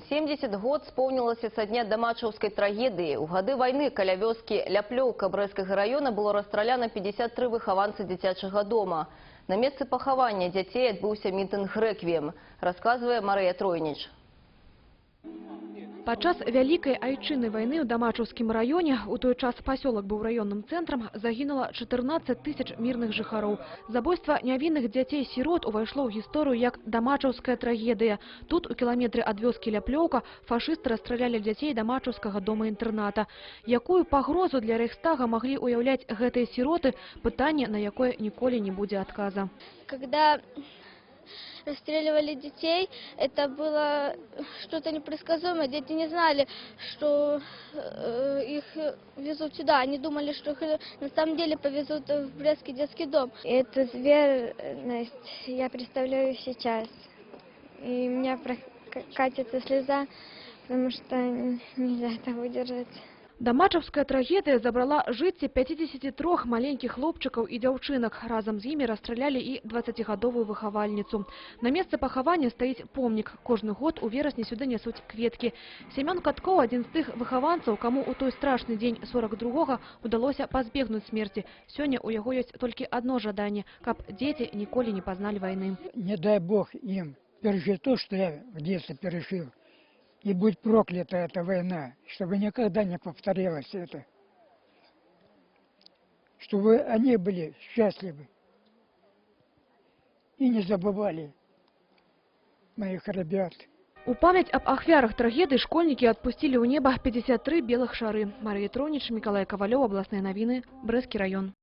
70 год исполнилось со дня Дамачаўскай трагедии. У годы войны каля вёскі Ляплёўка Брэсцкага района было расстраляно 53 выхаванцы дзіцячага дома. На месцы пахавання дзяцей адбыўся мітынг рэквіем, рассказывает Марыя Тройніч. Падчас вялікай айчыннай вайны ў Дамачаўскім раёне, у той час пасёлак быў раённым цэнтрам, загінула 14 тысяч мірных жыхароў. Забойства нявінных дзяцей-сірот увайшло ў гісторыю як Дамачаўская трагедыя. Тут, у кіламетры ад вёскі Ляплёўка, фашысты расстралялі дзяцей Дамачаўскага дома-інтэрната. Якую пагрозу для Рэйхстага маглі уяўляць гэтыя сіроты, пытанне, на якое ніколі не будзе адказа. Когда расстреливали детей, это было что-то непредсказуемое. Дети не знали, что их везут сюда. Они думали, что их на самом деле повезут в Брестский детский дом. Эту зверность я представляю сейчас. И у меня катится слеза, потому что нельзя это выдержать. Дамачаўская трагедыя забрала жыцці 53 маленькіх хлопчыкаў і дзяўчынак. Разам з імі расстралялі і 20гадовую выхавальніцу. На месцы пахавання стаіць помнік. Кожны год у верасні сюды нясуць кветкі. Семён Каткоў – адзін з тых выхаванцаў, каму у той страшны дзень 42-га удалося пазбегнуць смерці. Сёння у яго ёсць толькі адно жаданне – каб дзеці ніколі не пазналі вайны. Не дай Бог им пережить то, что я в детстве пережил. И будь проклята эта война, чтобы никогда не повторилось это. Чтобы они были счастливы и не забывали моих ребят. У памяць аб ахвярах трагедыі школьнікі адпусцілі ў неба 53 белых шары. Марыя Тройніч, Мікалай Кавалёў, абласныя навіны, Брэсцкі раён.